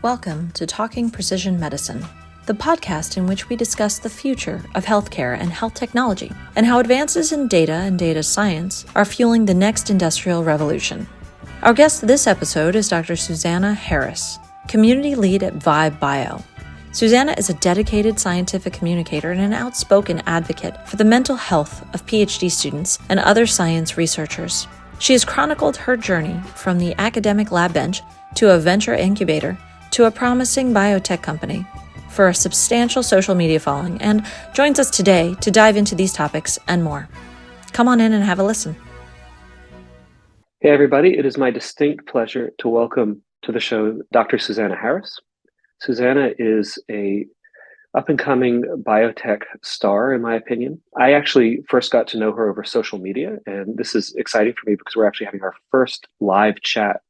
Welcome to Talking Precision Medicine, the podcast in which we discuss the future of healthcare and health technology, and how advances in data and data science are fueling the next industrial revolution. Our guest this episode is Dr. Susanna Harris, Community Lead at Vibe Bio. Susanna is a dedicated scientific communicator and an outspoken advocate for the mental health of PhD students and other science researchers. She has chronicled her journey from the academic lab bench to a venture incubator to a promising biotech company for a substantial social media following, and joins us today to dive into these topics and more. Come on in and have a listen. Hey everybody, it is my distinct pleasure to welcome to the show Dr. Susanna Harris. Susanna is a up-and-coming biotech star, in my opinion. I actually first got to know her over social media, and this is exciting for me because we're actually having our first live chat.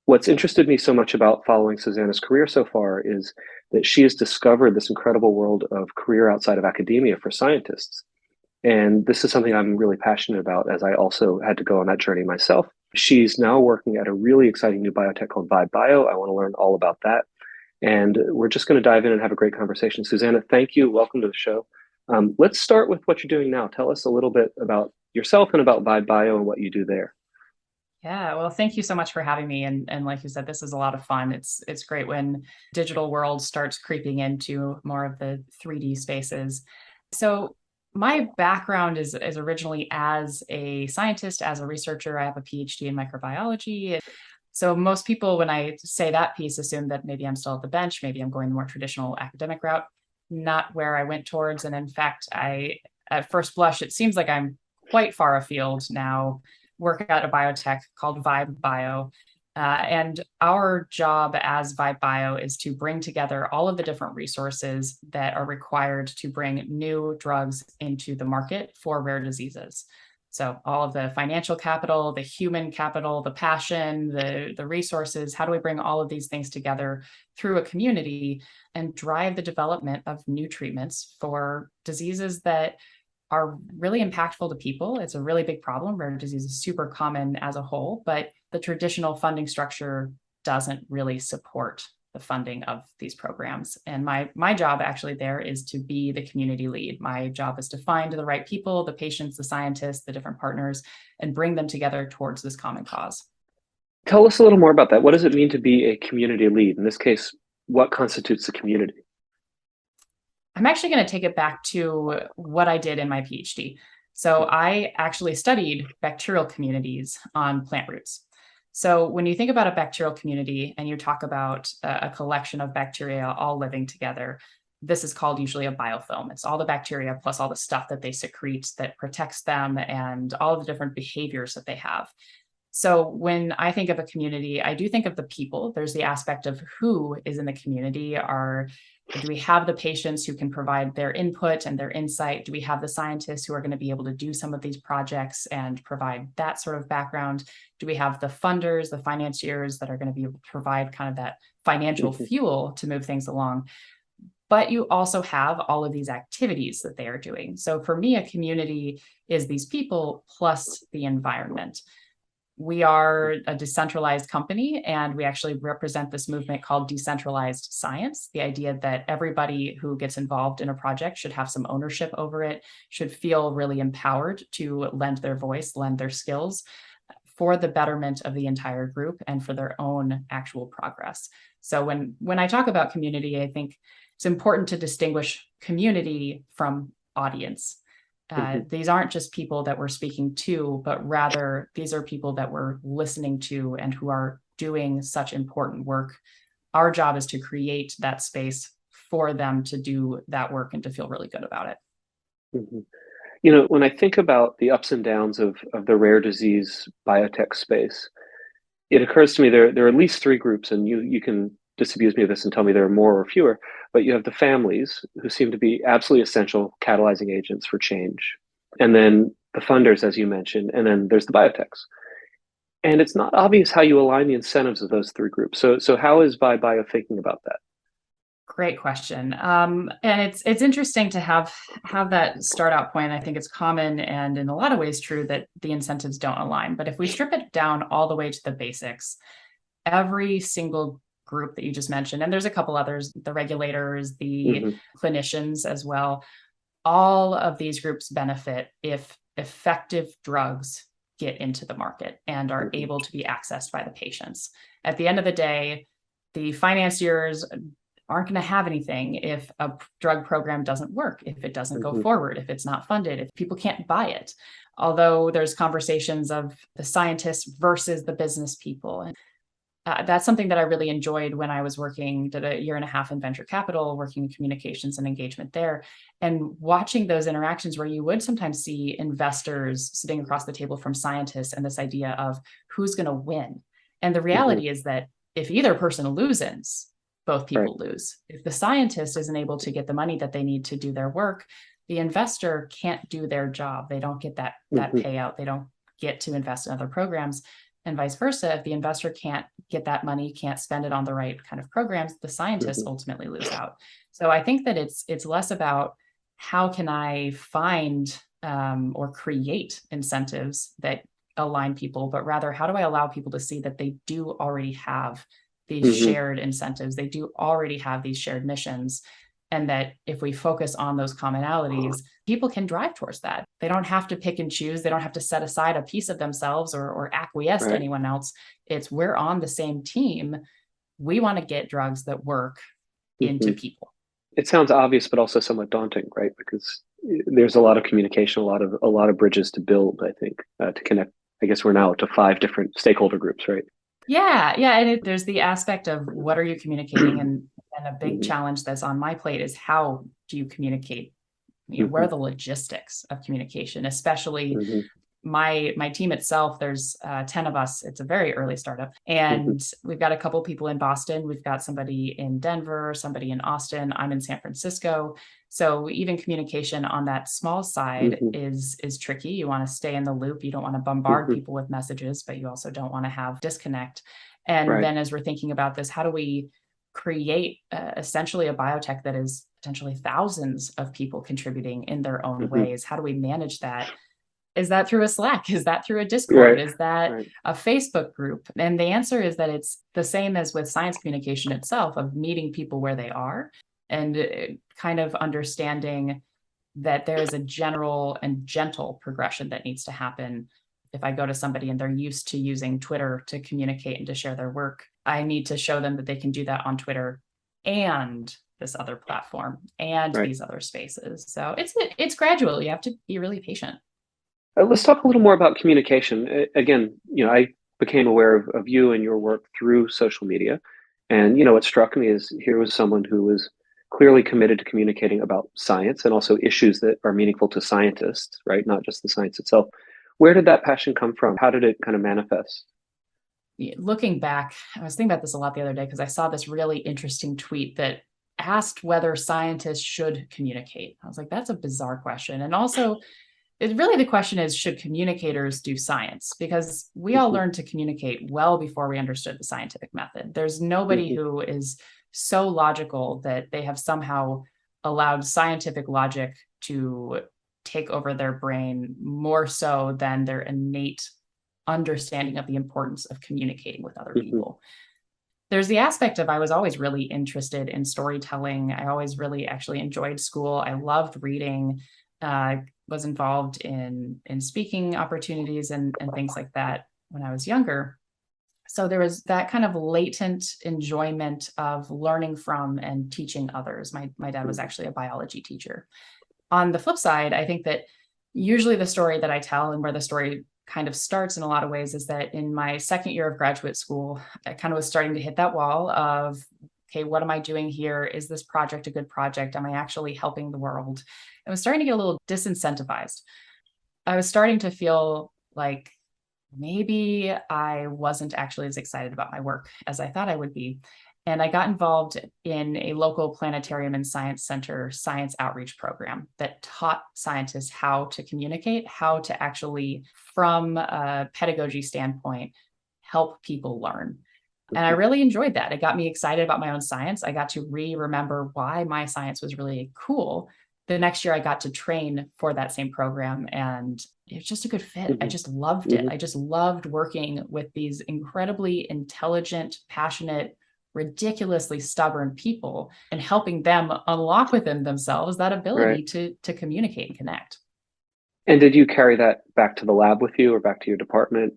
What's interested me so much about following Susanna's career so far is that she has discovered this incredible world of career outside of academia for scientists. And this is something I'm really passionate about, as I also had to go on that journey myself. She's now working at a really exciting new biotech called Vibe Bio. I want to learn all about that. And we're just going to dive in and have a great conversation. Susanna, thank you. Welcome to the show. Let's start with what you're doing now. Tell us a little bit about yourself and about Vibe Bio and what you do there. Yeah, well, thank you so much for having me. And like you said, this is a lot of fun. It's great when digital world starts creeping into more of the 3D spaces. So my background is originally as a scientist, as a researcher. I have a PhD in microbiology. So most people, when I say that piece, assume that maybe I'm still at the bench, maybe I'm going the more traditional academic route, not where I went towards. And in fact, at first blush, it seems like I'm quite far afield now. Work at a biotech called Vibe Bio. And our job as Vibe Bio is to bring together all of the different resources that are required to bring new drugs into the market for rare diseases. So all of the financial capital, the human capital, the passion, the resources, how do we bring all of these things together through a community and drive the development of new treatments for diseases that are really impactful to people. It's a really big problem. Rare disease is super common as a whole, but the traditional funding structure doesn't really support the funding of these programs. And my job actually there is to be the community lead. My job is to find the right people, the patients, the scientists, the different partners, and bring them together towards this common cause. Tell us a little more about that. What does it mean to be a community lead? In this case, what constitutes the community? I'm actually going to take it back to what I did in my PhD. So I actually studied bacterial communities on plant roots. So when you think about a bacterial community and you talk about a collection of bacteria all living together, this is called usually a biofilm. It's all the bacteria plus all the stuff that they secrete that protects them and all the different behaviors that they have. So when I think of a community, I do think of the people. There's the aspect of who is in the community. Do we have the patients who can provide their input and their insight? Do we have the scientists who are going to be able to do some of these projects and provide that sort of background? Do we have the funders, the financiers that are going to be able to provide kind of that financial fuel to move things along? But you also have all of these activities that they are doing. So for me, a community is these people plus the environment. We are a decentralized company, and we actually represent this movement called decentralized science. The idea that everybody who gets involved in a project should have some ownership over it, should feel really empowered to lend their voice, lend their skills for the betterment of the entire group and for their own actual progress. So when I talk about community, I think it's important to distinguish community from audience. These aren't just people that we're speaking to, but rather these are people that we're listening to and who are doing such important work. Our job is to create that space for them to do that work and to feel really good about it. Mm-hmm. You know, when I think about the ups and downs of the rare disease biotech space, it occurs to me there are at least three groups, and you can disabuse me of this and tell me there are more or fewer, but you have the families who seem to be absolutely essential catalyzing agents for change. And then the funders, as you mentioned, and then there's the biotechs. And it's not obvious how you align the incentives of those three groups. So how is Vibe Bio thinking about that? Great question. And it's interesting to have that start out point. I think it's common and in a lot of ways true that the incentives don't align. But if we strip it down all the way to the basics, every single group that you just mentioned, and there's a couple others, the regulators, the clinicians as well. All of these groups benefit if effective drugs get into the market and are able to be accessed by the patients. At the end of the day, the financiers aren't going to have anything if a drug program doesn't work, if it doesn't go forward, if it's not funded, if people can't buy it. Although there's conversations of the scientists versus the business people. And that's something that I really enjoyed when I was did a year and a half in venture capital, working in communications and engagement there, and watching those interactions where you would sometimes see investors sitting across the table from scientists and this idea of who's going to win. And the reality is that if either person loses, both people lose. If the scientist isn't able to get the money that they need to do their work, the investor can't do their job. They don't get that payout. They don't get to invest in other programs. And vice versa, if the investor can't get that money, can't spend it on the right kind of programs, the scientists ultimately lose out. So I think that it's less about how can I find or create incentives that align people, but rather how do I allow people to see that they do already have these shared incentives, they do already have these shared missions, and that if we focus on those commonalities, people can drive towards that. They don't have to pick and choose. They don't have to set aside a piece of themselves or acquiesce to anyone else. It's we're on the same team. We want to get drugs that work into people. It sounds obvious, but also somewhat daunting, right? Because there's a lot of communication, a lot of bridges to build, I think, to connect. I guess we're now to 5 different stakeholder groups, right? Yeah. And there's the aspect of what are you communicating? And a big challenge that's on my plate is how do you communicate? What are the logistics of communication, especially my team itself? There's 10 of us. It's a very early startup. And we've got a couple people in Boston. We've got somebody in Denver, somebody in Austin. I'm in San Francisco. So even communication on that small side is tricky. You want to stay in the loop. You don't want to bombard people with messages, but you also don't want to have disconnect. And then as we're thinking about this, how do we create essentially a biotech that is potentially thousands of people contributing in their own ways? How do we manage that? Is that through a Slack? Is that through a Discord? Is that a Facebook group? And the answer is that it's the same as with science communication itself, of meeting people where they are and kind of understanding that there is a general and gentle progression that needs to happen. If I go to somebody and they're used to using Twitter to communicate and to share their work, I need to show them that they can do that on Twitter and this other platform and these other spaces. So it's gradual. You have to be really patient. Let's talk a little more about communication. Again, I became aware of you and your work through social media. And, what struck me is here was someone who was clearly committed to communicating about science and also issues that are meaningful to scientists, right? Not just the science itself. Where did that passion come from? How did it kind of manifest? Looking back, I was thinking about this a lot the other day because I saw this really interesting tweet that asked whether scientists should communicate. I was like, that's a bizarre question. And also, the question is, should communicators do science? Because we all learned to communicate well before we understood the scientific method. There's nobody who is so logical that they have somehow allowed scientific logic to take over their brain more so than their innate understanding of the importance of communicating with other people. There's the aspect of I was always really interested in storytelling. I always really actually enjoyed school. I loved reading, was involved in speaking opportunities and things like that when I was younger. So there was that kind of latent enjoyment of learning from and teaching others. My dad was actually a biology teacher. On the flip side, I think that usually the story that I tell and where the story kind of starts in a lot of ways is that in my second year of graduate school, I kind of was starting to hit that wall of, okay, what am I doing here? Is this project a good project? Am I actually helping the world? I was starting to get a little disincentivized. I was starting to feel like maybe I wasn't actually as excited about my work as I thought I would be. And I got involved in a local planetarium and science center science outreach program that taught scientists how to communicate, how to actually, from a pedagogy standpoint, help people learn. And I really enjoyed that. It got me excited about my own science. I got to remember why my science was really cool. The next year I got to train for that same program, and it was just a good fit. I just loved it. I just loved working with these incredibly intelligent, passionate, ridiculously stubborn people and helping them unlock within themselves that ability to communicate and connect. And did you carry that back to the lab with you or back to your department?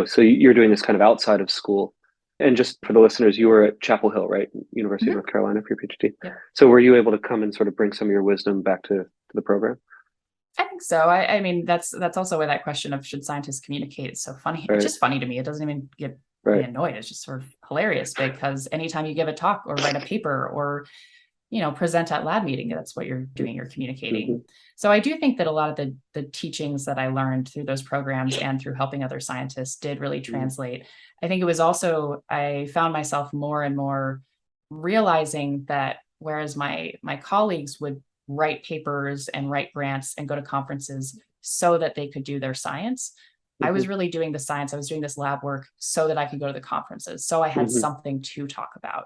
So you're doing this kind of outside of school. And just for the listeners, you were at Chapel Hill, right? University of North Carolina for your PhD. Yep. So were you able to come and sort of bring some of your wisdom back to the program? I think so. I mean, that's also where that question of should scientists communicate is so funny. Right. It's just funny to me. It doesn't even get me annoyed. It's just sort of hilarious because anytime you give a talk or write a paper or present at lab meeting, that's what you're doing, you're communicating. Mm-hmm. So I do think that a lot of the teachings that I learned through those programs and through helping other scientists did really translate. I think it was also, I found myself more and more realizing that whereas my colleagues would write papers and write grants and go to conferences so that they could do their science, I was really doing the science. I was doing this lab work so that I could go to the conferences. So I had something to talk about.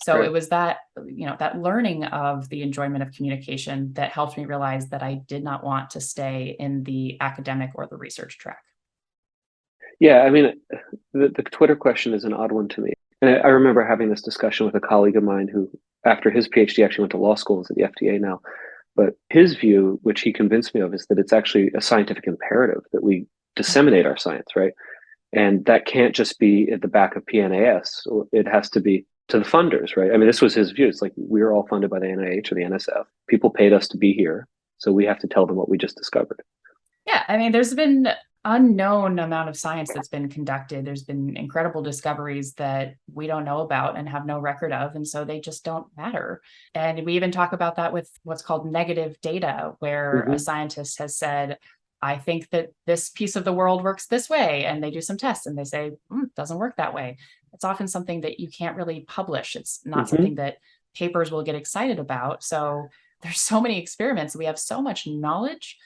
So it was that, that learning of the enjoyment of communication that helped me realize that I did not want to stay in the academic or the research track. Yeah, I mean, the Twitter question is an odd one to me. And I remember having this discussion with a colleague of mine who, after his PhD, actually went to law school, is at the FDA now. But his view, which he convinced me of, is that it's actually a scientific imperative that we disseminate our science, right? And that can't just be at the back of PNAS. It has to be to the funders, right? I mean, this was his view. It's like we're all funded by the NIH or the NSF. People paid us to be here, so we have to tell them what we just discovered. Yeah, I mean, there's been unknown amount of science that's been conducted. There's been incredible discoveries that we don't know about and have no record of, and so they just don't matter. And we even talk about that with what's called negative data, where a scientist has said, I think that this piece of the world works this way. And they do some tests and they say, it doesn't work that way. It's often something that you can't really publish. It's not something that papers will get excited about. So there's so many experiments. We have so much knowledge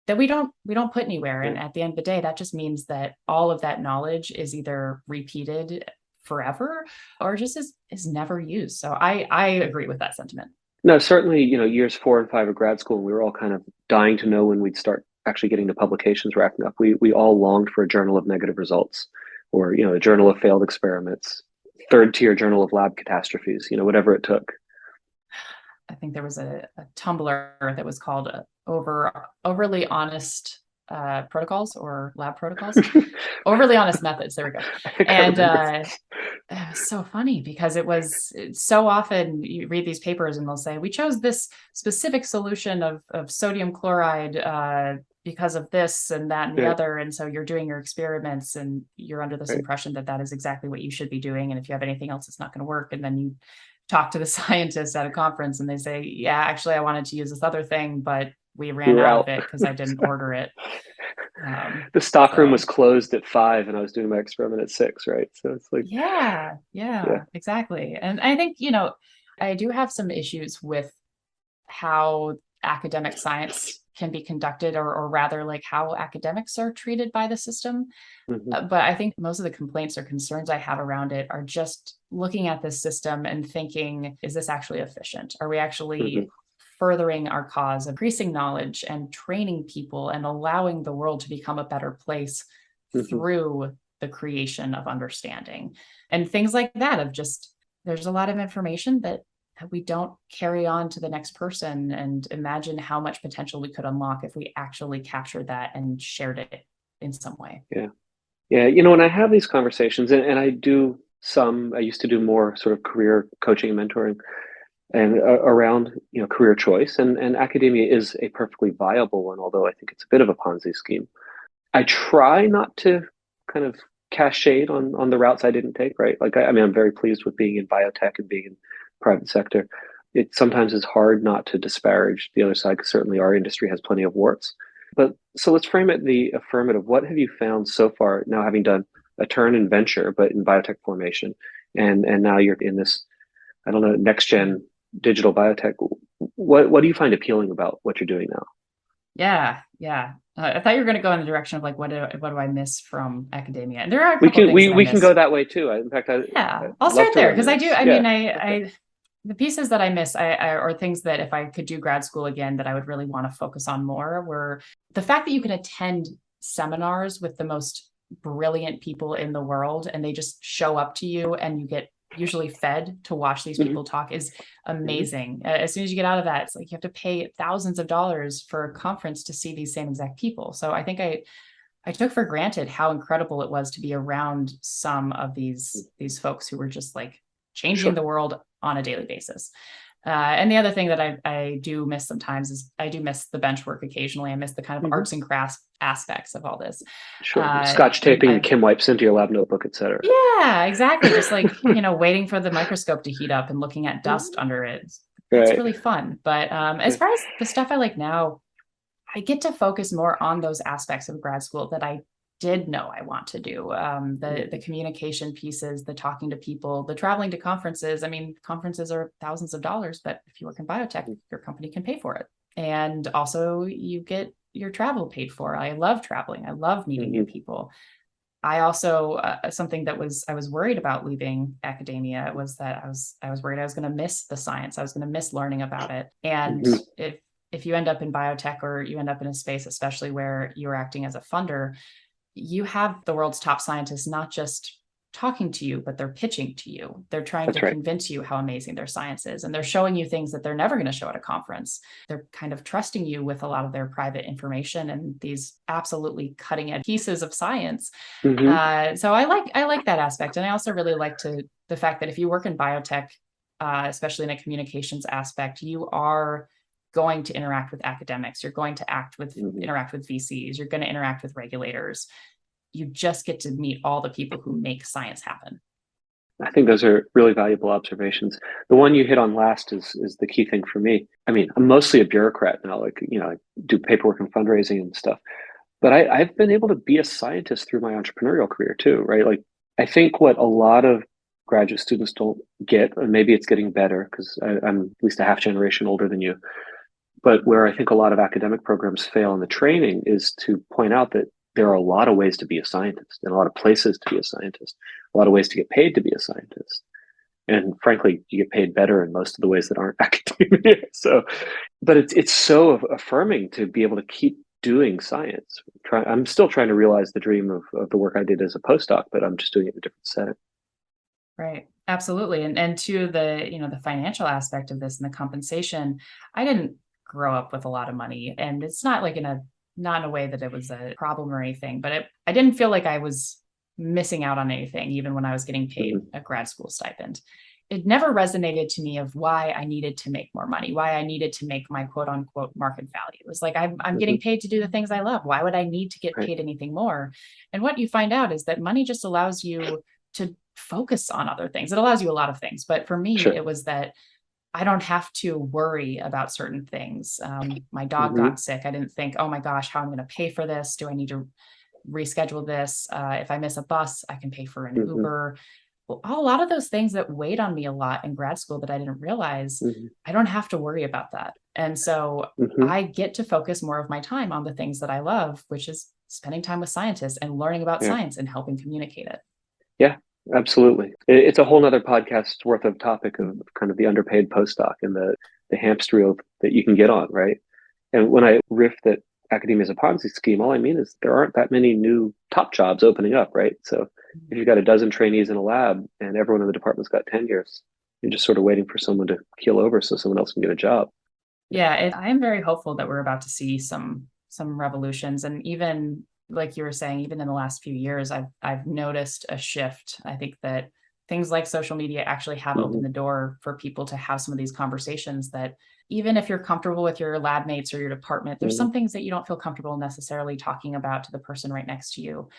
that we don't put anywhere. And at the end of the day, that just means that all of that knowledge is either repeated forever or just is never used. So I agree with that sentiment. No, certainly, years 4 and 5 of grad school, we were all kind of dying to know when we'd start actually getting the publications racking up. We all longed for a journal of negative results or, a journal of failed experiments, third tier journal of lab catastrophes, whatever it took. I think there was a Tumblr that was called overly honest protocols or lab protocols, overly honest methods. There we go. And it was so funny because it's so often you read these papers and they'll say, we chose this specific solution of sodium chloride because of this and that and the other. And so you're doing your experiments and you're under this impression that is exactly what you should be doing. And if you have anything else, it's not going to work. And then you talk to the scientists at a conference and they say, yeah, actually, I wanted to use this other thing, but we ran out of it because I didn't order it. The stockroom was closed at 5 and I was doing my experiment at 6, right? So it's like, yeah, exactly. And I think, I do have some issues with how academic science can be conducted or rather like how academics are treated by the system. But I think most of the complaints or concerns I have around it are just looking at this system and thinking, is this actually efficient? Are we actually furthering our cause, increasing knowledge and training people and allowing the world to become a better place through the creation of understanding and things like that of just, there's a lot of information that we don't carry on to the next person and imagine how much potential we could unlock if we actually captured that and shared it in some way. Yeah. When I have these conversations and I used to do more sort of career coaching and mentoring and around, career choice and academia is a perfectly viable one, although I think it's a bit of a Ponzi scheme. I try not to kind of cast shade on the routes I didn't take, right? Like, I'm very pleased with being in biotech and being in private sector. It sometimes is hard not to disparage the other side because certainly our industry has plenty of warts. But so let's frame it the affirmative. What have you found so far now, having done a turn in venture, but in biotech formation, and now you're in this, I don't know, next gen digital biotech. What do you find appealing about what you're doing now? Yeah. I thought you were going to go in the direction of like, what do I miss from academia? And there are we can go that way too. In fact, I'll start there because I do. I mean, the pieces that I miss, or things that if I could do grad school again, that I would really want to focus on more were the fact that you can attend seminars with the most brilliant people in the world, and they just show up to you, and you get usually fed to watch these people talk is amazing. As soon as you get out of that, it's like you have to pay thousands of dollars for a conference to see these same exact people. So I think I took for granted how incredible it was to be around some of these folks who were just like changing the world on a daily basis. And the other thing that I do miss sometimes is I do miss the bench work occasionally. I miss the kind of arts and crafts aspects of all this. Scotch taping the Kim wipes into your lab notebook, et cetera. Yeah, exactly. Just like, waiting for the microscope to heat up and looking at dust under it. It's really fun. But as far as the stuff I like now, I get to focus more on those aspects of grad school that I did know I want to do. The communication pieces, the talking to people, the traveling to conferences. I mean, conferences are thousands of dollars, but if you work in biotech, your company can pay for it. And also you get your travel paid for. I love traveling. I love meeting new people. I also, something that I was worried about leaving academia was that I was worried I was going to miss the science. I was going to miss learning about it. And if you end up in biotech or you end up in a space, especially where you're acting as a funder, you have the world's top scientists not just talking to you, but they're pitching to you. They're trying to convince you how amazing their science is. And they're showing you things that they're never going to show at a conference. They're kind of trusting you with a lot of their private information and these absolutely cutting edge pieces of science. So I like that aspect. And I also really like the fact that if you work in biotech, especially in a communications aspect, you are going to interact with academics. You're going to interact with VCs. You're going to interact with regulators. You just get to meet all the people who make science happen. I think those are really valuable observations. The one you hit on last is the key thing for me. I mean, I'm mostly a bureaucrat now, I do paperwork and fundraising and stuff, but I've been able to be a scientist through my entrepreneurial career too, right? Like, I think what a lot of graduate students don't get, and maybe it's getting better because I'm at least a half generation older than you, but where I think a lot of academic programs fail in the training is to point out that there are a lot of ways to be a scientist and a lot of places to be a scientist, a lot of ways to get paid to be a scientist. And frankly, you get paid better in most of the ways that aren't academia. So, but it's so affirming to be able to keep doing science. I'm still trying to realize the dream of the work I did as a postdoc, but I'm just doing it in a different setting. Right. Absolutely. And to the financial aspect of this and the compensation, I didn't grow up with a lot of money, and it's not like not in a way that it was a problem or anything, but I didn't feel like I was missing out on anything, even when I was getting paid a grad school stipend. It never resonated to me of why I needed to make more money, why I needed to make my quote unquote market value. It was like, I'm getting paid to do the things I love. Why would I need to get paid anything more? And what you find out is that money just allows you to focus on other things. It allows you a lot of things. But for me, it was that I don't have to worry about certain things. My dog got sick. I didn't think, oh my gosh, how I'm going to pay for this? Do I need to reschedule this? If I miss a bus, I can pay for an Uber. Well, a lot of those things that weighed on me a lot in grad school that I didn't realize, I don't have to worry about that. And so I get to focus more of my time on the things that I love, which is spending time with scientists and learning about science and helping communicate it. Yeah. Absolutely. It's a whole nother podcast worth of topic of kind of the underpaid postdoc and the hamster wheel that you can get on, right? And when I riff that academia is a Ponzi scheme, all I mean is there aren't that many new top jobs opening up, right? So if you've got a dozen trainees in a lab and everyone in the department's got tenures, you're just sort of waiting for someone to keel over so someone else can get a job. Yeah, I am very hopeful that we're about to see some revolutions, and even like you were saying, even in the last few years, I've noticed a shift. I think that things like social media actually have opened the door for people to have some of these conversations that even if you're comfortable with your lab mates or your department, there's some things that you don't feel comfortable necessarily talking about to the person right next to you.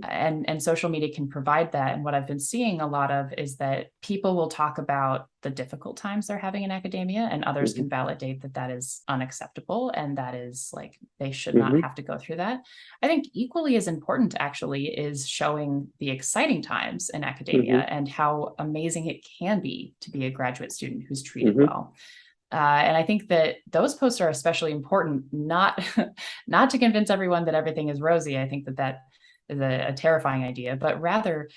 And social media can provide that. And what I've been seeing a lot of is that people will talk about the difficult times they're having in academia, and others can validate that that is unacceptable and that is like they should not have to go through that. I think equally as important actually is showing the exciting times in academia and how amazing it can be to be a graduate student who's treated well. And I think that those posts are especially important, not to convince everyone that everything is rosy. I think that is a terrifying idea, but rather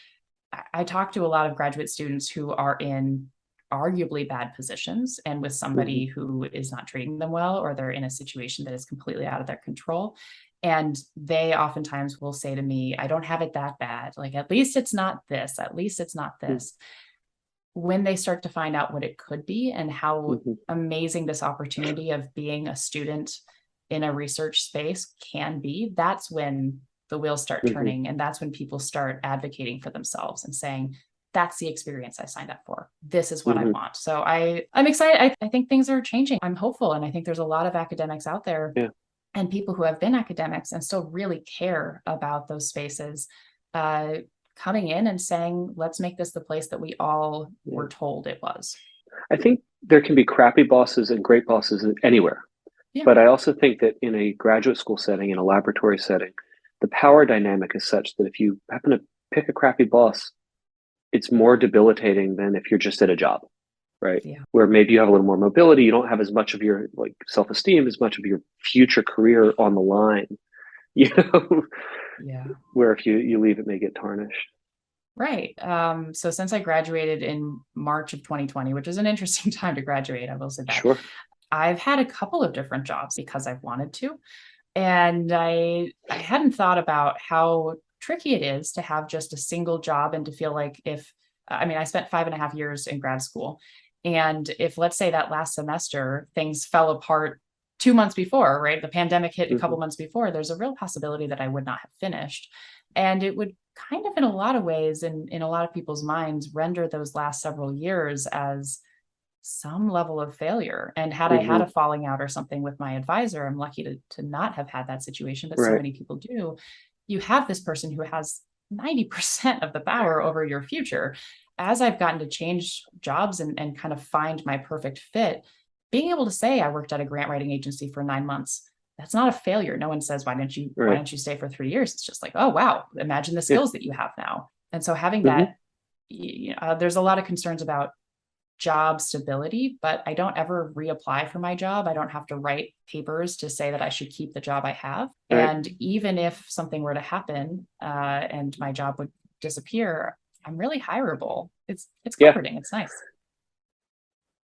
I talk to a lot of graduate students who are in arguably bad positions and with somebody who is not treating them well, or they're in a situation that is completely out of their control. And they oftentimes will say to me, I don't have it that bad. Like, at least it's not this, at least it's not this. when they start to find out what it could be and how hmm amazing this opportunity of being a student in a research space can be, that's when the wheels start hmm turning. And that's when people start advocating for themselves and saying, that's the experience I signed up for. This is what I hmm want. So I'm excited. I think things are changing. I'm hopeful. And I think there's a lot of academics out there Yeah. and people who have been academics and still really care about those spaces, uh, coming in and saying, let's make this the place that we all Yeah. were told it was. I think there can be crappy bosses and great bosses anywhere. Yeah. But I also think that in a graduate school setting, in a laboratory setting, the power dynamic is such that if you happen to pick a crappy boss, it's more debilitating than if you're just at a job, right? Yeah. Where maybe you have a little more mobility, you don't have as much of your like self-esteem, as much of your future career on the line, you know, Yeah. where if you leave, it may get tarnished. Right. So since I graduated in March of 2020, which is an interesting time to graduate, I will say that, Sure. I've had a couple of different jobs because I've wanted to. And I hadn't thought about how tricky it is to have just a single job and to feel like if, I mean, I spent 5.5 years in grad school. And if, let's say, that last semester things fell apart 2 months before, right? The pandemic hit a couple hmm months before, there's a real possibility that I would not have finished. And it would kind of, in a lot of ways, in a lot of people's minds, render those last several years as some level of failure. And had I had hmm a falling out or something with my advisor, I'm lucky to not have had that situation, but so Right. many people do. You have this person who has 90% of the power over your future. As I've gotten to change jobs and kind of find my perfect fit, being able to say I worked at a grant writing agency for 9 months, that's not a failure. No one says, why Right. didn't you stay for 3 years? It's just like, oh wow, imagine the Yeah. skills that you have now. And so having hmm that, there's a lot of concerns about job stability, but I don't ever reapply for my job. I don't have to write papers to say that I should keep the job I have. Right. And even if something were to happen, and my job would disappear, I'm really hireable. It's Yeah. comforting. It's nice.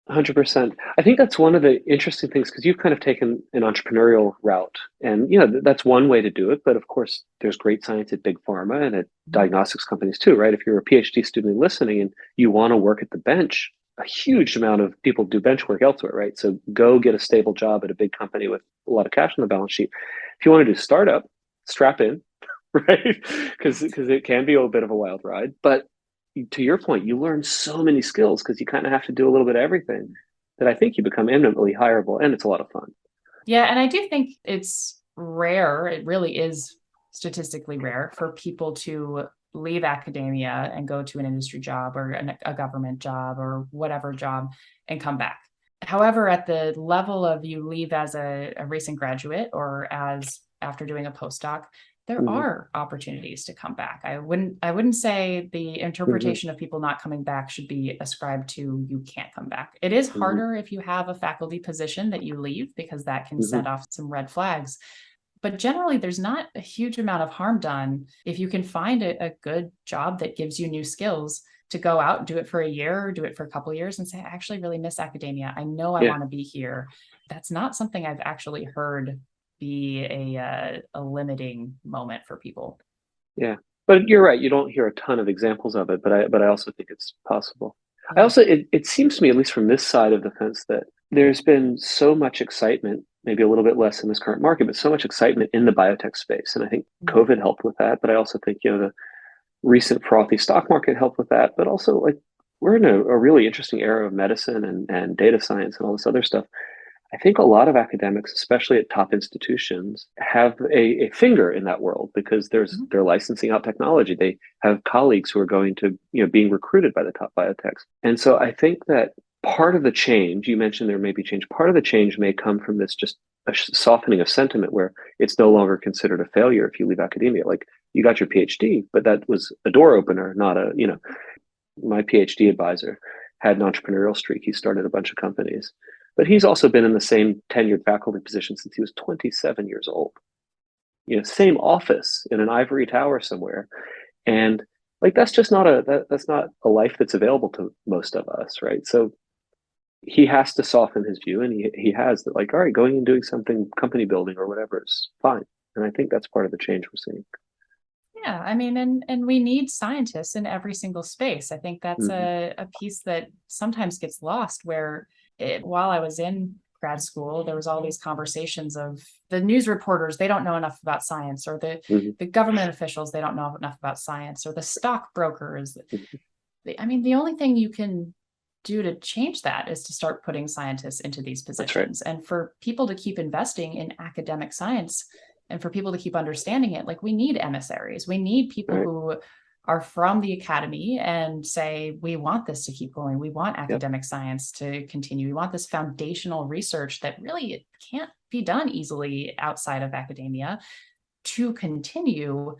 100%. I think that's one of the interesting things because you've kind of taken an entrepreneurial route, and that's one way to do it. But of course, there's great science at big pharma and at Mhm. diagnostics companies too, right? If you're a PhD student listening and you want to work at the bench, a huge amount of people do bench work elsewhere, right? So go get a stable job at a big company with a lot of cash on the balance sheet. If you want to do startup, strap in, right? Because it can be a bit of a wild ride, but to your point, you learn so many skills because you kind of have to do a little bit of everything that I think you become eminently hireable and it's a lot of fun. Yeah, and I do think it's rare. It really is statistically rare for people to leave academia and go to an industry job or a government job or whatever job and come back. However, at the level of you leave as a recent graduate or as after doing a postdoc, there hmm are opportunities to come back. I wouldn't say the hmm interpretation of people not coming back should be ascribed to you can't come back. It is hmm harder if you have a faculty position that you leave because that can hmm set off some red flags. But generally, there's not a huge amount of harm done if you can find a good job that gives you new skills to go out and do it for a year or do it for a couple of years and say, I actually really miss academia. I know I Yeah, want to be here. That's not something I've actually heard be a limiting moment for people. yeah. But you're right. You don't hear a ton of examples of it, but I also think it's possible. I Yeah. also it seems to me, at least from this side of the fence, that there's been so much excitement, maybe a little bit less in this current market, but so much excitement in the biotech space. And I think Mm. COVID helped with that. But I also think, the recent frothy stock market helped with that, but also like we're in a really interesting era of medicine and data science and all this other stuff. I think a lot of academics, especially at top institutions, have a finger in that world because Mhm. they're licensing out technology. They have colleagues who are going to, being recruited by the top biotechs. And so I think that part of the change, you mentioned there may be change, part of the change may come from this just a softening of sentiment where it's no longer considered a failure if you leave academia. Like you got your PhD, but that was a door opener, not my PhD advisor had an entrepreneurial streak. He started a bunch of companies, but he's also been in the same tenured faculty position since he was 27 years old. Same office in an ivory tower somewhere, and like that's just not that's not a life that's available to most of us, right? So he has to soften his view, and he has that. Like, all right, going and doing something company building or whatever is fine, and I think that's part of the change we're seeing. Yeah, I mean, and we need scientists in every single space. I think that's Hmm. a piece that sometimes gets lost where while I was in grad school, there was all these conversations of the news reporters, they don't know enough about science, or Hmm. the government officials, they don't know enough about science, or the stockbrokers. Hmm. I mean, the only thing you can do to change that is to start putting scientists into these That's right. positions and for people to keep investing in academic science and for people to keep understanding it. Like, we need emissaries, we need people Right. who are from the academy and say, we want this to keep going, we want Yep. academic science to continue, we want this foundational research that really can't be done easily outside of academia to continue.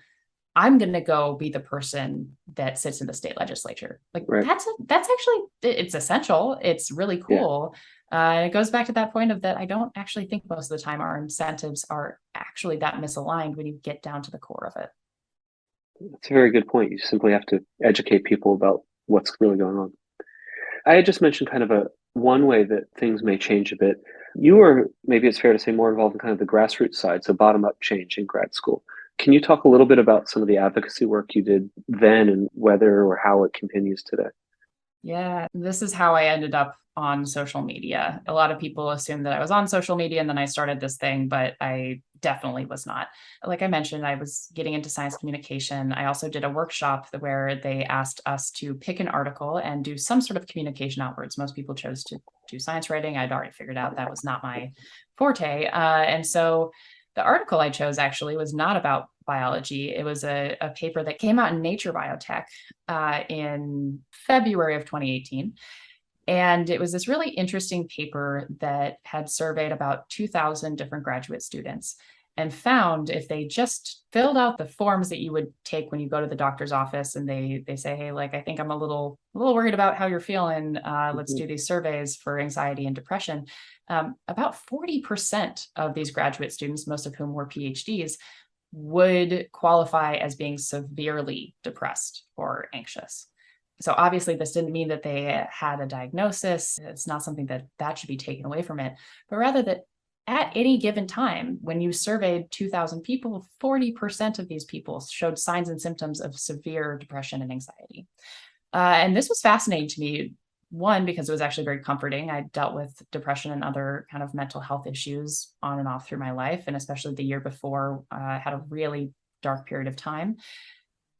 I'm going to go be the person that sits in the state legislature. Like, Right. that's actually, it's essential. It's really Yeah. cool. It goes back to that point of that I don't actually think most of the time our incentives are actually that misaligned when you get down to the core of it. That's a very good point. You simply have to educate people about what's really going on. I had just mentioned kind of a one way that things may change a bit. You were, maybe it's fair to say, more involved in kind of the grassroots side, so bottom up change in grad school. Can you talk a little bit about some of the advocacy work you did then and whether or how it continues today? Yeah, this is how I ended up on social media. A lot of people assume that I was on social media and then I started this thing, but I definitely was not. Like I mentioned, I was getting into science communication. I also did a workshop where they asked us to pick an article and do some sort of communication outwards. Most people chose to do science writing. I'd already figured out that was not my forte. And so the article I chose actually was not about biology. It was a paper that came out in Nature Biotech in February of 2018. And it was this really interesting paper that had surveyed about 2,000 different graduate students and found if they just filled out the forms that you would take when you go to the doctor's office and they say, hey, like, I think I'm a little worried about how you're feeling. Let's Mhm. do these surveys for anxiety and depression. About 40% of these graduate students, most of whom were PhDs, would qualify as being severely depressed or anxious. So obviously this didn't mean that they had a diagnosis. It's not something that should be taken away from it, but rather that at any given time, when you surveyed 2,000 people, 40% of these people showed signs and symptoms of severe depression and anxiety. And this was fascinating to me. One, because it was actually very comforting. I dealt with depression and other kind of mental health issues on and off through my life, and especially the year before, I had a really dark period of time.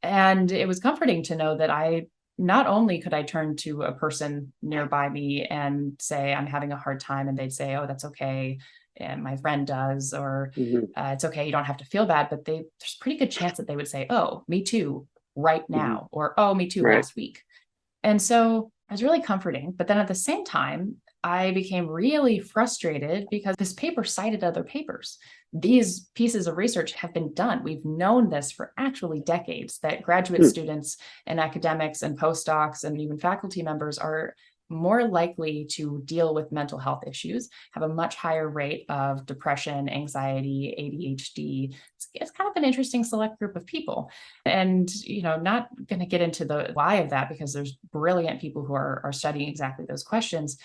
And it was comforting to know that I not only could I turn to a person nearby me and say, I'm having a hard time, and they'd say, oh, that's okay. And my friend does, or Mhm. it's okay. You don't have to feel bad. But there's a pretty good chance that they would say, oh, me too, right Mhm. now, or oh, me too, Right. last week. And so it was really comforting. But then at the same time, I became really frustrated because this paper cited other papers. These pieces of research have been done. We've known this for actually decades that graduate Hmm. students and academics and postdocs and even faculty members are more likely to deal with mental health issues, have a much higher rate of depression, anxiety, ADHD. It's kind of an interesting select group of people. And, not going to get into the why of that because there's brilliant people who are studying exactly those questions.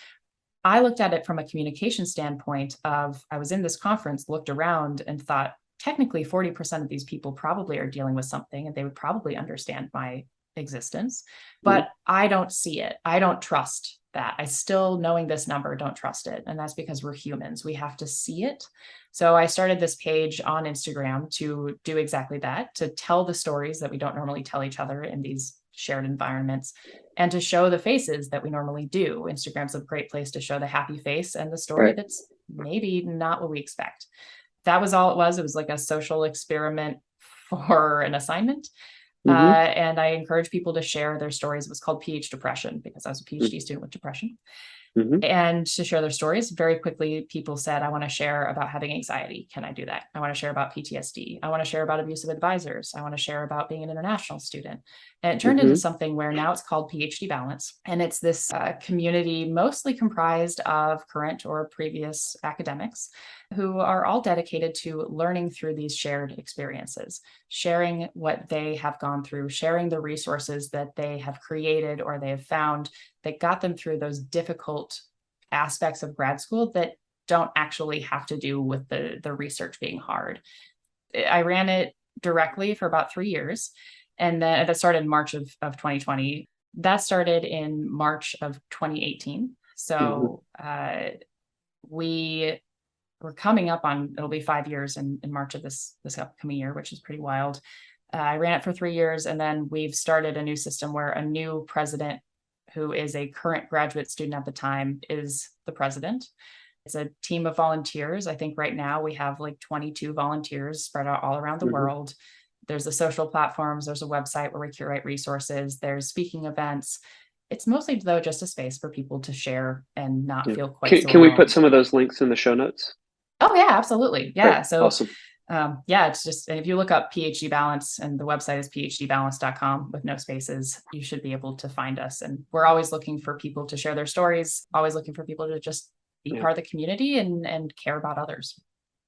I looked at it from a communication standpoint of I was in this conference, looked around and thought, technically 40% of these people probably are dealing with something and they would probably understand my existence, Mhm. but I don't see it. I don't trust that. I still, knowing this number, don't trust it. And that's because we're humans. We have to see it. So I started this page on Instagram to do exactly that, to tell the stories that we don't normally tell each other in these shared environments and to show the faces that we normally do. Instagram's a great place to show the happy face and the story Right. that's maybe not what we expect. That was all it was. It was like a social experiment for an assignment. Mhm. And I encourage people to share their stories. It was called PH Depression because I was a Mhm. PhD student with depression Mhm. and to share their stories. Very quickly, people said, I want to share about having anxiety. Can I do that? I want to share about PTSD. I want to share about abusive advisors. I want to share about being an international student. And it turned into Mhm. something where now it's called PhD Balance. And it's this community mostly comprised of current or previous academics who are all dedicated to learning through these shared experiences, sharing what they have gone through, sharing the resources that they have created or they have found that got them through those difficult aspects of grad school that don't actually have to do with the research being hard. I ran it directly for about 3 years. And then that started in March of 2020. That started in March of 2018. So we were coming up on, it'll be 5 years in March of this upcoming year, which is pretty wild. I ran it for 3 years, and then we've started a new system where a new president, who is a current graduate student at the time, is the president. It's a team of volunteers. I think right now we have like 22 volunteers spread out all around the world. There's the social platforms. There's a website where we curate resources. There's speaking events. It's mostly, though, just a space for people to share and not feel quite so Can we put alone. some of those links in the show notes? Oh, yeah, absolutely. Yeah. Great. So Awesome. yeah, it's just, if you look up PhD Balance, and the website is phdbalance.com with no spaces, you should be able to find us. And we're always looking for people to share their stories, always looking for people to just be part of the community and care about others.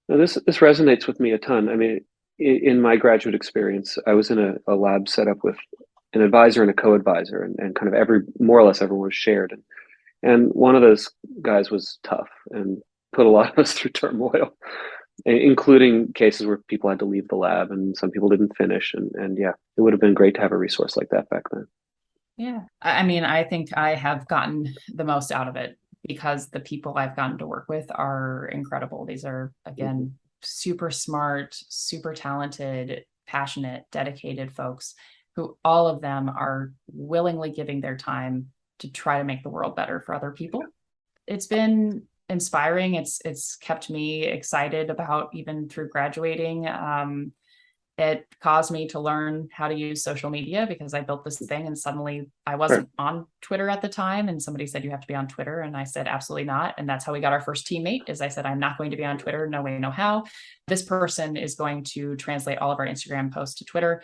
Now, this resonates with me a ton. I mean, in my graduate experience, I was in a lab set up with an advisor and a co-advisor, and kind of more or less everyone was shared. And one of those guys was tough and put a lot of us through turmoil, including cases where people had to leave the lab and some people didn't finish. And yeah, it would have been great to have a resource like that back then. Yeah. I mean, I think I have gotten the most out of it because the people I've gotten to work with are incredible. These are, again, super smart, super talented, passionate, dedicated folks who all of them are willingly giving their time to try to make the world better for other people. It's been inspiring. It's kept me excited about even through graduating. It caused me to learn how to use social media because I built this thing and suddenly I wasn't on Twitter at the time. And somebody said, you have to be on Twitter. And I said, absolutely not. And that's how we got our first teammate. Is I said, I'm not going to be on Twitter. No way, no how. This person is going to translate all of our Instagram posts to Twitter.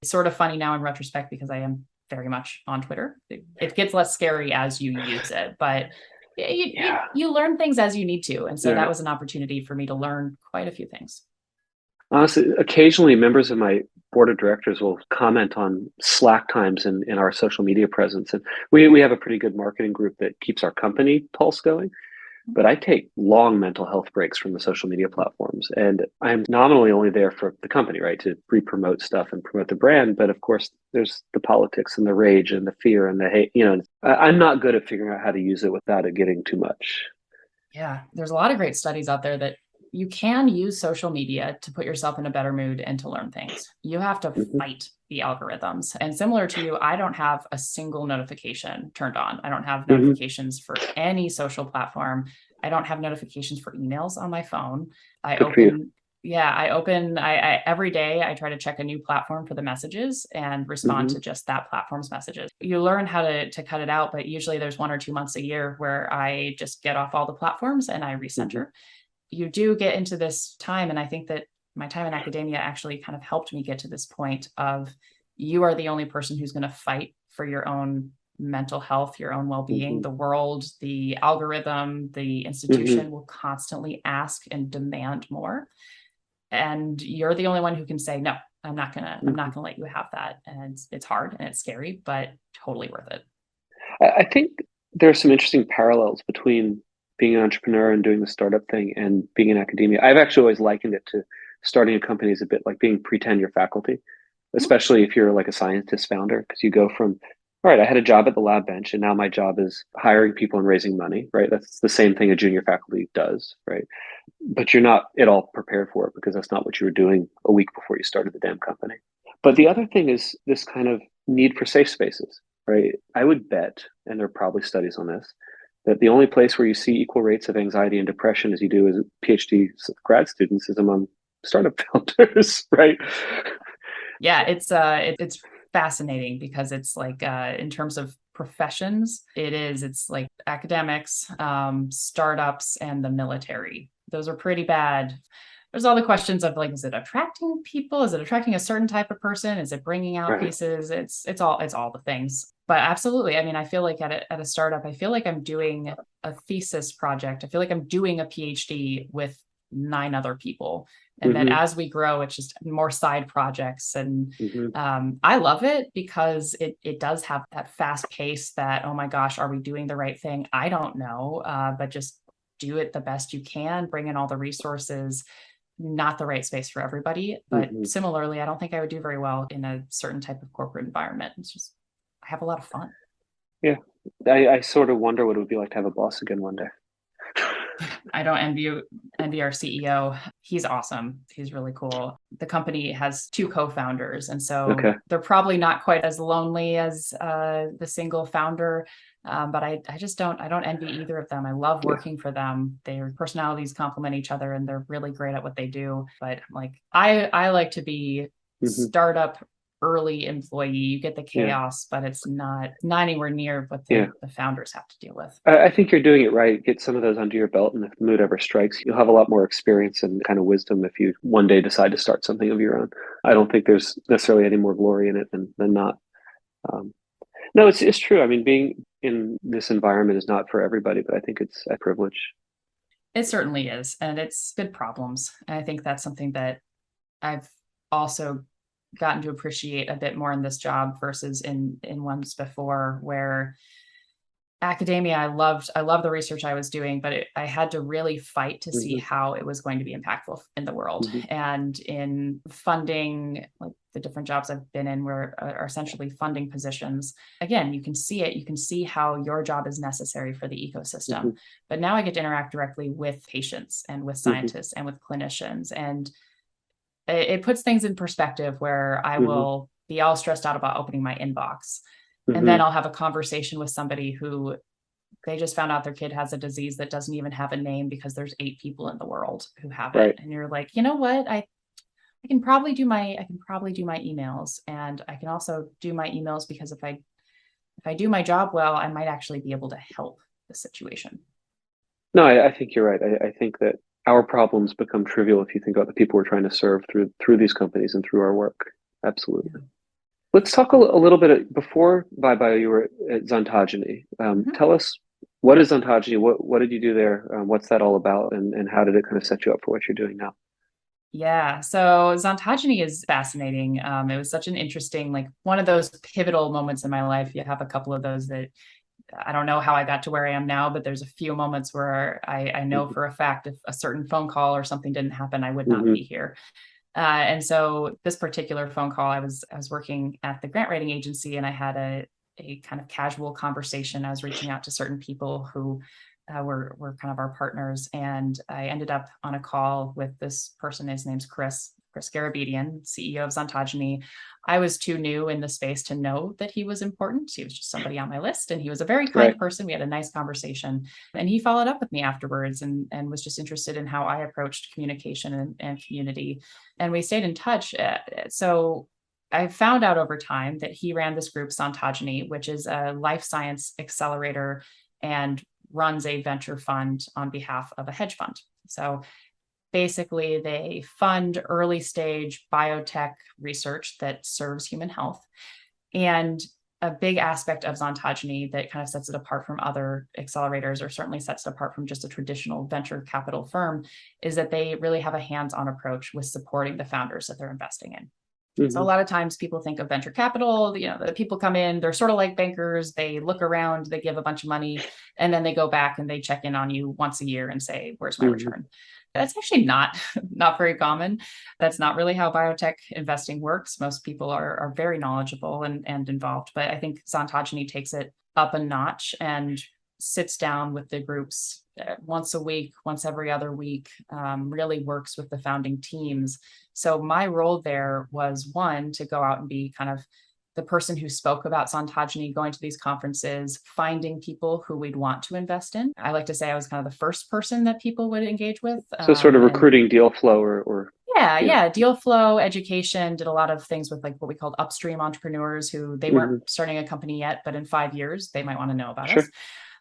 It's sort of funny now in retrospect because I am very much on Twitter. It gets less scary as you use it, but you learn things as you need to. And so that was an opportunity for me to learn quite a few things. Honestly, occasionally members of my board of directors will comment on Slack times in our social media presence. And we have a pretty good marketing group that keeps our company pulse going. But I take long mental health breaks from the social media platforms. And I'm nominally only there for the company, right, to re-promote stuff and promote the brand. But of course, there's the politics and the rage and the fear and the hate. I'm not good at figuring out how to use it without it getting too much. Yeah, there's a lot of great studies out there that you can use social media to put yourself in a better mood and to learn things. You have to fight the algorithms. And similar to you, I don't have a single notification turned on. I don't have notifications for any social platform. I don't have notifications for emails on my phone. Every day I try to check a new platform for the messages and respond to just that platform's messages. You learn how to cut it out, but usually there's 1 or 2 months a year where I just get off all the platforms and I recenter. You do get into this time. And I think that my time in academia actually kind of helped me get to this point of you are the only person who's going to fight for your own mental health, your own well-being. The world, the algorithm, the institution will constantly ask and demand more. And you're the only one who can say, no, I'm not gonna let you have that. And it's hard and it's scary, but totally worth it. I think there are some interesting parallels between being an entrepreneur and doing the startup thing and being in academia. I've actually always likened it to starting a company is a bit like being pre-tenure faculty, especially if you're like a scientist founder, because you go from, all right, I had a job at the lab bench and now my job is hiring people and raising money, right? That's the same thing a junior faculty does, right? But you're not at all prepared for it because that's not what you were doing a week before you started the damn company. But the other thing is this kind of need for safe spaces, right? I would bet, and there are probably studies on this, that the only place where you see equal rates of anxiety and depression as you do as PhD grad students is among startup founders, right? Yeah, it's fascinating because it's like in terms of professions, it's like academics, startups, and the military. Those are pretty bad. There's all the questions of like, is it attracting people? Is it attracting a certain type of person? Is it bringing out pieces? It's all the things. But absolutely. I mean, I feel like at a startup, I feel like I'm doing a thesis project. I feel like I'm doing a PhD with 9 other people. And then as we grow, it's just more side projects. And I love it because it does have that fast pace that, oh my gosh, are we doing the right thing? I don't know, but just do it the best you can, bring in all the resources, not the right space for everybody. But similarly, I don't think I would do very well in a certain type of corporate environment. It's just, I have a lot of fun. Yeah. I sort of wonder what it would be like to have a boss again one day. I don't envy our CEO. He's awesome. He's really cool. The company has 2 co-founders, and so they're probably not quite as lonely as the single founder. But I don't envy either of them. I love working for them. Their personalities complement each other, and they're really great at what they do. But like I like to be startup early employee. You get the chaos, but it's not anywhere near what the founders have to deal with. I think you're doing it right. Get some of those under your belt, and if the mood ever strikes, you'll have a lot more experience and kind of wisdom if you one day decide to start something of your own. I don't think there's necessarily any more glory in it than not. No, it's true. I mean, being in this environment is not for everybody, but I think it's a privilege. It certainly is, and it's good problems. And I think that's something that I've also gotten to appreciate a bit more in this job versus in ones before, where academia, I loved the research I was doing, but I had to really fight to see how it was going to be impactful in the world. And in funding, like the different jobs I've been in where are essentially funding positions, again, you can see it, you can see how your job is necessary for the ecosystem. But now I get to interact directly with patients and with scientists and with clinicians, and it puts things in perspective where I will be all stressed out about opening my inbox. And then I'll have a conversation with somebody who they just found out their kid has a disease that doesn't even have a name because there's 8 people in the world who have it. And you're like, you know what? I can probably do my emails, and I can also do my emails because if I do my job well, I might actually be able to help the situation. No, I think you're right. I think that our problems become trivial if you think about the people we're trying to serve through these companies and through our work. Absolutely. Yeah. Let's talk a little bit before BuyBio. You were at Zontogeny. Tell us, what is Zontogeny? What did you do there? What's that all about? And how did it kind of set you up for what you're doing now? Yeah, so Zontogeny is fascinating. It was such an interesting, like one of those pivotal moments in my life. You have a couple of those that I don't know how I got to where I am now, but there's a few moments where I know for a fact if a certain phone call or something didn't happen, I would not be here. And so this particular phone call, I was working at the grant writing agency, and I had a kind of casual conversation. I was reaching out to certain people who were kind of our partners, and I ended up on a call with this person. His name's Chris Garabedian, CEO of Zontogeny. I was too new in the space to know that he was important. He was just somebody on my list, and he was a very kind person. We had a nice conversation, and he followed up with me afterwards and was just interested in how I approached communication and community. And we stayed in touch. So I found out over time that he ran this group, Zontogeny, which is a life science accelerator and runs a venture fund on behalf of a hedge fund. So basically, they fund early stage biotech research that serves human health. And a big aspect of Zontogeny that kind of sets it apart from other accelerators, or certainly sets it apart from just a traditional venture capital firm, is that they really have a hands-on approach with supporting the founders that they're investing in. So a lot of times people think of venture capital, the people come in, they're sort of like bankers. They look around, they give a bunch of money, and then they go back and they check in on you once a year and say, where's my return? That's actually not very common. That's not really how biotech investing works. Most people are very knowledgeable and involved, but I think Zontogeny takes it up a notch and sits down with the groups once a week, once every other week, really works with the founding teams. So my role there was, one, to go out and be kind of the person who spoke about Zontogeny, going to these conferences, finding people who we'd want to invest in. I like to say I was kind of the first person that people would engage with. So sort of recruiting deal flow or Yeah, deal flow, education, did a lot of things with like what we called upstream entrepreneurs who they weren't starting a company yet, but in 5 years, they might want to know about us.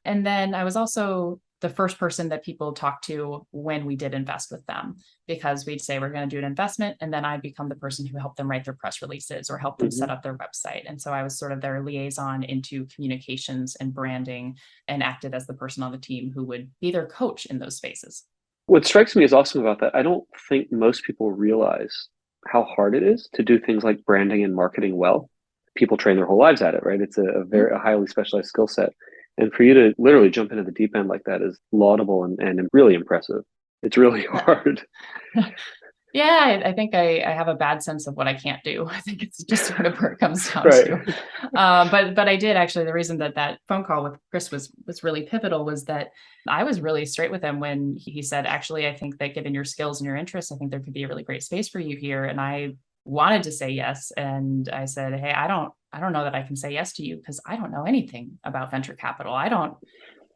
And then I was also the first person that people talked to when we did invest with them, because we'd say, we're going to do an investment. And then I'd become the person who helped them write their press releases or help them set up their website. And so I was sort of their liaison into communications and branding, and acted as the person on the team who would be their coach in those spaces. What strikes me as awesome about that, I don't think most people realize how hard it is to do things like branding and marketing well. People train their whole lives at it, right? It's a very highly specialized skill set. And for you to literally jump into the deep end like that is laudable and really impressive. It's really hard. Yeah, I think I have a bad sense of what I can't do. I think it's just sort of where it comes down Right. to. But I did actually. The reason that phone call with Chris was really pivotal was that I was really straight with him when he said, actually, I think that given your skills and your interests, I think there could be a really great space for you here. And I wanted to say yes, and I said, hey, I don't know that I can say yes to you because I don't know anything about venture capital.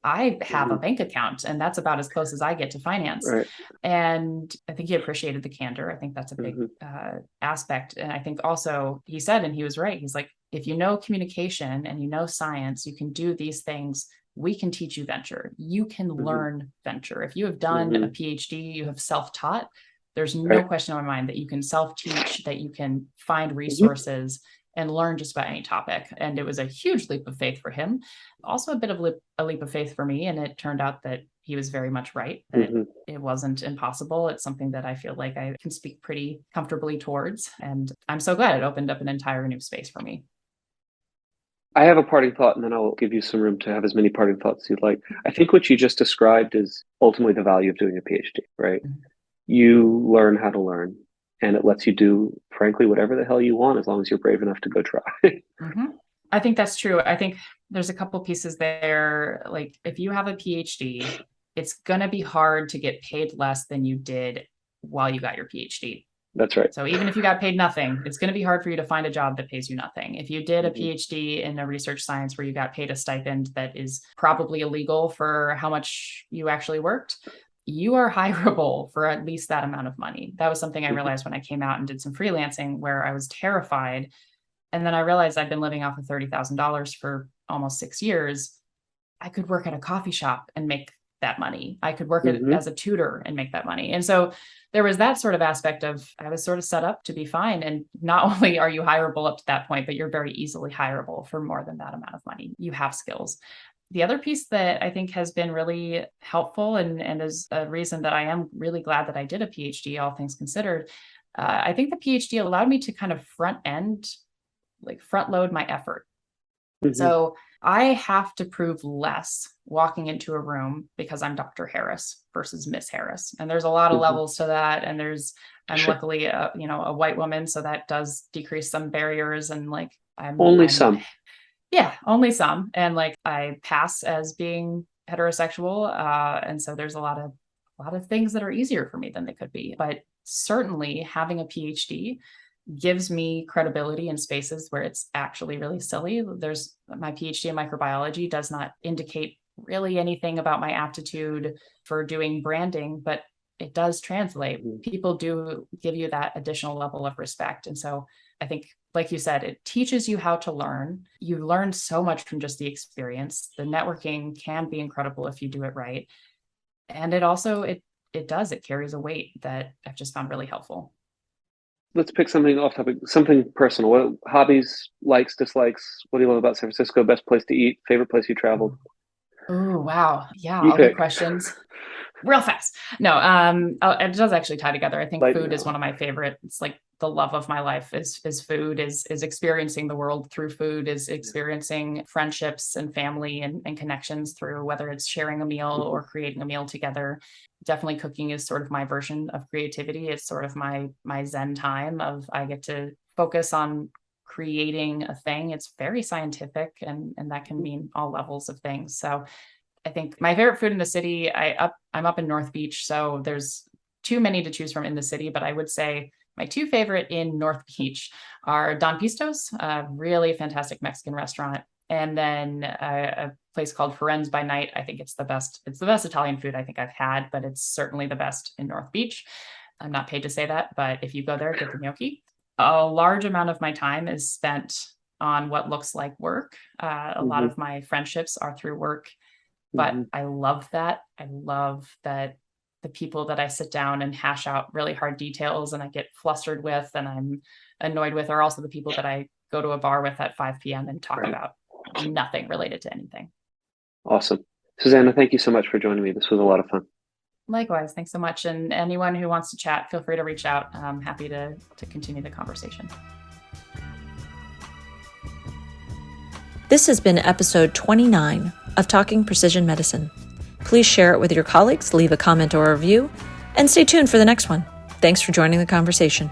I have a bank account, and that's about as close as I get to finance. Right. And I think he appreciated the candor. I think that's a big aspect. And I think also he said, and he was right, he's like, if you know communication and you know science, you can do these things. We can teach you venture. You can learn venture. If you have done a PhD, you have self-taught. There's no question in my mind that you can self-teach, that you can find resources and learn just about any topic. And it was a huge leap of faith for him. Also a bit of a leap of faith for me. And it turned out that he was very much right, that it wasn't impossible. It's something that I feel like I can speak pretty comfortably towards. And I'm so glad it opened up an entire new space for me. I have a parting thought, and then I'll give you some room to have as many parting thoughts as you'd like. I think what you just described is ultimately the value of doing a PhD, right? You learn how to learn, and it lets you do, frankly, whatever the hell you want, as long as you're brave enough to go try. I think that's true. I think there's a couple pieces there. Like if you have a PhD, it's going to be hard to get paid less than you did while you got your PhD. That's right. So even if you got paid nothing, it's going to be hard for you to find a job that pays you nothing. If you did a PhD in a research science where you got paid a stipend that is probably illegal for how much you actually worked, you are hireable for at least that amount of money. That was something I realized when I came out and did some freelancing, where I was terrified. And then I realized I'd been living off of $30,000 for almost 6 years. I could work at a coffee shop and make that money. I could work as a tutor and make that money. And so there was that sort of aspect of, I was sort of set up to be fine. And not only are you hireable up to that point, but you're very easily hireable for more than that amount of money. You have skills. The other piece that I think has been really helpful and is a reason that I am really glad that I did a PhD, all things considered, I think the PhD allowed me to kind of front load my effort. So I have to prove less walking into a room because I'm Dr. Harris versus Miss Harris. And there's a lot of levels to that. And I'm luckily a white woman, so that does decrease some barriers. And I'm only some. Yeah, only some. And I pass as being heterosexual. And so there's a lot of things that are easier for me than they could be. But certainly having a PhD gives me credibility in spaces where it's actually really silly. My PhD in microbiology does not indicate really anything about my aptitude for doing branding, but it does translate. People do give you that additional level of respect. And so I think, like you said, it teaches you how to learn. You learn so much from just the experience. The networking can be incredible if you do it right. And it also, it carries a weight that I've just found really helpful. Let's pick something off topic, something personal. What hobbies, likes, dislikes? What do you love about San Francisco? Best place to eat? Favorite place you traveled? Oh, wow. Yeah, all good questions. Real fast. No, it does actually tie together. I think food is one of my favorite. It's like the love of my life is food, is experiencing the world through food, is experiencing friendships and family and connections through, whether it's sharing a meal or creating a meal together. Definitely cooking is sort of my version of creativity. It's sort of my Zen time of, I get to focus on creating a thing. It's very scientific, and that can mean all levels of things. So I think my favorite food in the city, I'm up in North Beach, so there's too many to choose from in the city, but I would say my two favorite in North Beach are Don Pistos, a really fantastic Mexican restaurant, and then a place called Firenze by Night. I think it's the best Italian food I think I've had, but it's certainly the best in North Beach. I'm not paid to say that, but if you go there, get the gnocchi. A large amount of my time is spent on what looks like work. A lot of my friendships are through work, but I love that. I love that the people that I sit down and hash out really hard details and I get flustered with and I'm annoyed with are also the people that I go to a bar with at 5 p.m. and talk about nothing related to anything. Awesome. Susanna, thank you so much for joining me. This was a lot of fun. Likewise. Thanks so much. And anyone who wants to chat, feel free to reach out. I'm happy to continue the conversation. This has been episode 29 of Talking Precision Medicine. Please share it with your colleagues, leave a comment or a review, and stay tuned for the next one. Thanks for joining the conversation.